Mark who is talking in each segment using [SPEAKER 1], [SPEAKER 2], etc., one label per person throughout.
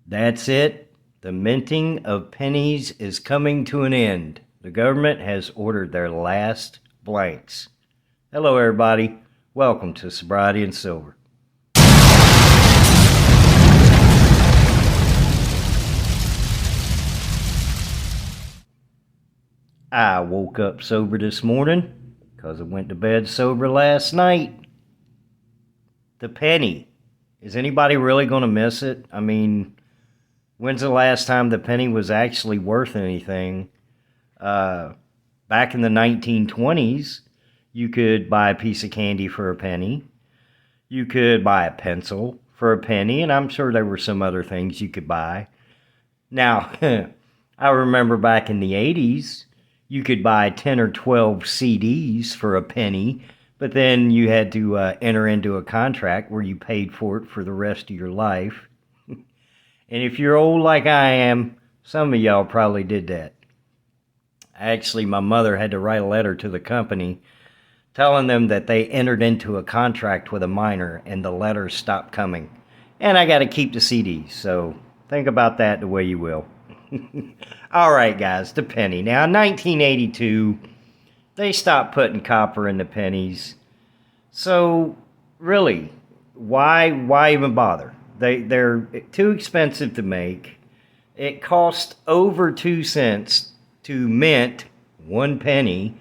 [SPEAKER 1] That's it. The minting of pennies is coming to an end. The government has ordered their last blanks. Hello, everybody. Welcome to Sobriety and Silver. I woke up sober this morning because I went to bed sober last night. The penny. Is anybody really going to miss it? I mean, when's the last time the penny was actually worth anything? Back in the 1920s, you could buy a piece of candy for a penny. You could buy a pencil for a penny, and I'm sure there were some other things you could buy. Now, I remember back in the 80s, you could buy 10 or 12 CDs for a penny, but then you had to enter into a contract where you paid for it for the rest of your life. And if you're old like I am, some of y'all probably did that. Actually, my mother had to write a letter to the company telling them that they entered into a contract with a minor and the letters stopped coming. And I got to keep the CDs, so think about that the way you will. All right, guys, the penny. Now, in 1982, they stopped putting copper in the pennies. So, really, why even bother? They're too expensive to make. It cost over 2 cents to mint 1 penny.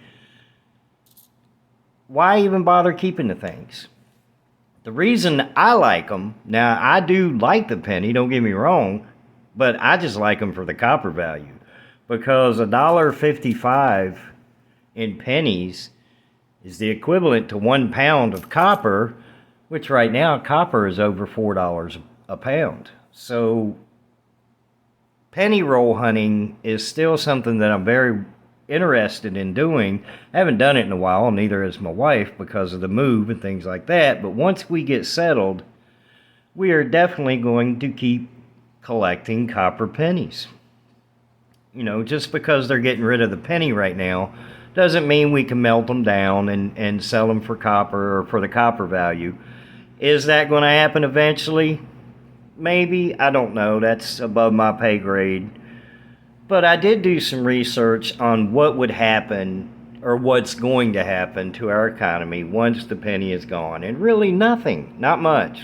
[SPEAKER 1] Why even bother keeping the things? The reason I like them, now I do like the penny, don't get me wrong, but I just like them for the copper value. Because $1.55 in pennies is the equivalent to 1 pound of copper, which right now copper is over $4 a pound. So penny roll hunting is still something that I'm very interested in doing. I haven't done it in a while, neither has my wife because of the move and things like that. But once we get settled, we are definitely going to keep collecting copper pennies. You know, just because they're getting rid of the penny right now doesn't mean we can melt them down and sell them for copper or for the copper value. Is that going to happen eventually? Maybe. I don't know. That's above my pay grade. But I did do some research on what would happen or what's going to happen to our economy once the penny is gone. And really nothing. Not much.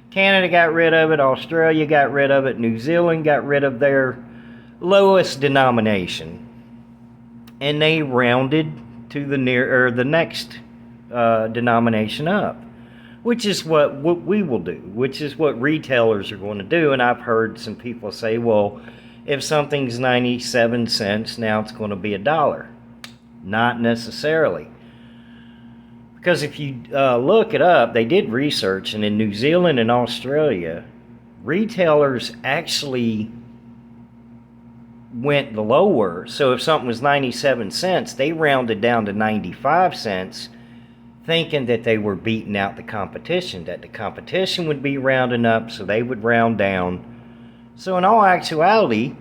[SPEAKER 1] Canada got rid of it. Australia got rid of it. New Zealand got rid of their lowest denomination. And they rounded to the next denomination up. Which is what we will do. Which is what retailers are going to do. And I've heard some people say, well, if something's 97 cents, now it's going to be $1. Not necessarily. Because if you look it up, they did research, and in New Zealand and Australia, retailers actually went lower. So if something was 97 cents, they rounded down to 95 cents, thinking that they were beating out the competition, that the competition would be rounding up, so they would round down. So in all actuality,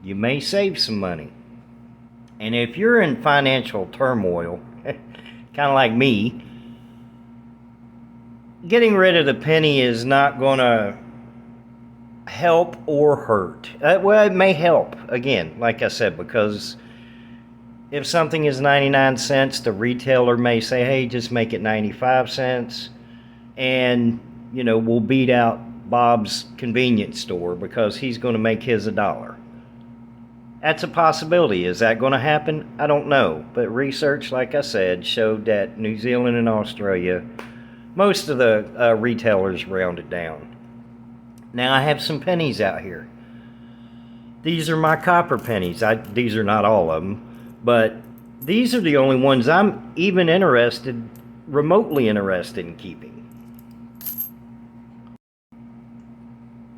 [SPEAKER 1] you may save some money. And if you're in financial turmoil, kind of like me, getting rid of the penny is not going to help or hurt. Well, it may help, again, like I said, because if something is 99 cents, the retailer may say, hey, just make it 95 cents. And, you know, we'll beat out Bob's convenience store because he's going to make his $1. That's a possibility. Is that going to happen? I don't know. But research, like I said, showed that New Zealand and Australia, most of the retailers rounded down. Now I have some pennies out here. These are my copper pennies. These are not all of them. But these are the only ones I'm even remotely interested in keeping.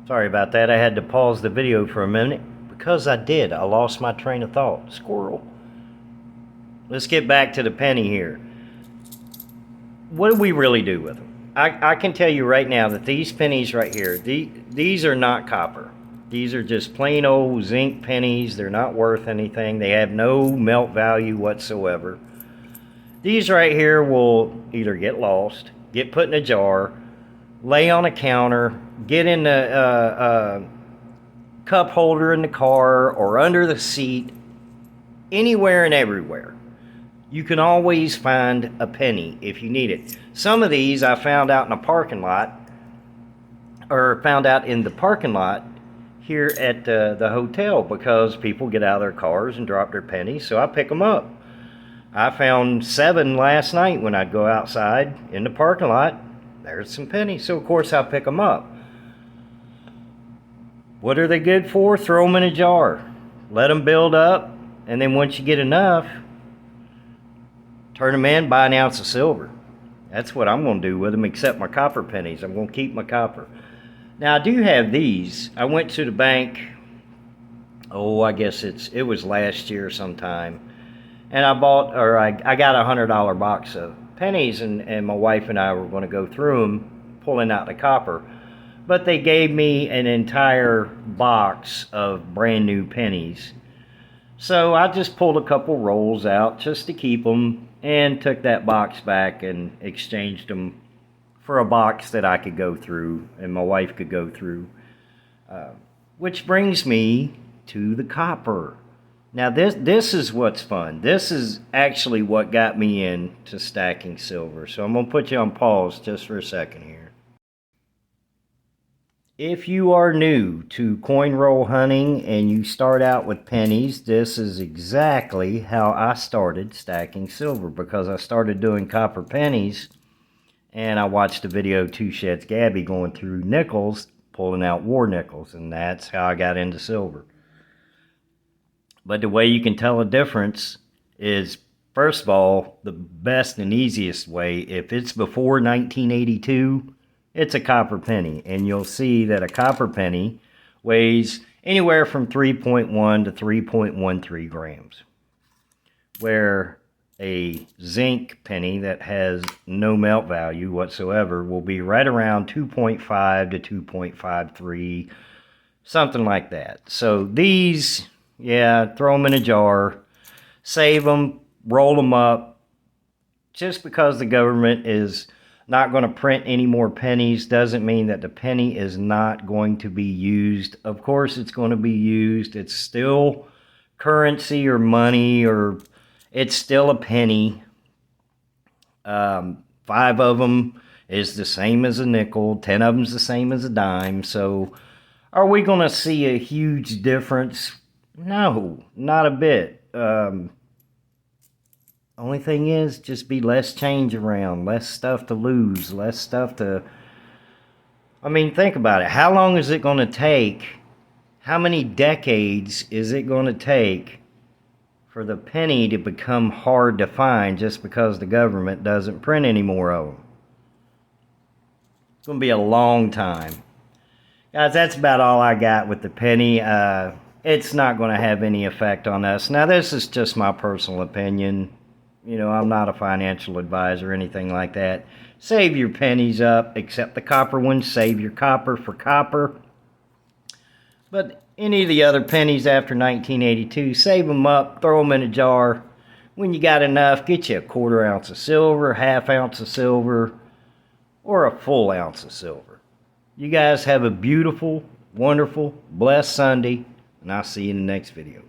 [SPEAKER 1] Sorry about that. I had to pause the video for a minute because I did. I lost my train of thought. Squirrel. Let's get back to the penny here. What do we really do with them? I can tell you right now that these pennies right here, these are not copper. These are just plain old zinc pennies. They're not worth anything. They have no melt value whatsoever. These right here will either get lost, get put in a jar, lay on a counter, get in the cup holder in the car or under the seat, anywhere and everywhere. You can always find a penny if you need it. Some of these I found out in a parking lot, or found out in the parking lot here at the hotel, because people get out of their cars and drop their pennies, so I pick them up. I found 7 last night when I'd go outside in the parking lot. There's some pennies, so of course I pick them up. What are they good for? Throw them in a jar. Let them build up, and then once you get enough, turn them in, buy an ounce of silver. That's what I'm going to do with them, except my copper pennies. I'm going to keep my copper. Now, I do have these. I went to the bank, I guess it was last year sometime, and I got a $100 box of pennies, and my wife and I were going to go through them, pulling out the copper. But they gave me an entire box of brand new pennies. So I just pulled a couple rolls out just to keep them, and took that box back and exchanged them for a box that I could go through and my wife could go through. Which brings me to the copper. Now this is what's fun. This is actually what got me into stacking silver. So I'm going to put you on pause just for a second here. If you are new to coin roll hunting and you start out with pennies, this is exactly how I started stacking silver, because I started doing copper pennies and I watched a video of Two Sheds Gabby going through nickels, pulling out war nickels, and that's how I got into silver. But the way you can tell a difference is, first of all, the best and easiest way, if it's before 1982, it's a copper penny, and you'll see that a copper penny weighs anywhere from 3.1 to 3.13 grams, where a zinc penny that has no melt value whatsoever will be right around 2.5 to 2.53, something like that. So these, yeah, throw them in a jar, save them, roll them up. Just because the government is not going to print any more pennies doesn't mean that the penny is not going to be used. Of course it's going to be used. It's still currency or money, or it's still a penny. 5 of them is the same as a nickel. 10 of them is the same as a dime. So are we going to see a huge difference? No, not a bit. Only thing is, just be less change around, less stuff to lose, less stuff to... I mean, think about it. How long is it going to take? How many decades is it going to take for the penny to become hard to find just because the government doesn't print any more of them? It's going to be a long time. Guys, that's about all I got with the penny. It's not going to have any effect on us. Now, this is just my personal opinion. You know, I'm not a financial advisor or anything like that. Save your pennies up, except the copper ones. Save your copper for copper. But any of the other pennies after 1982, save them up, throw them in a jar. When you got enough, get you a 1/4 ounce of silver, 1/2 ounce of silver, or a full ounce of silver. You guys have a beautiful, wonderful, blessed Sunday, and I'll see you in the next video.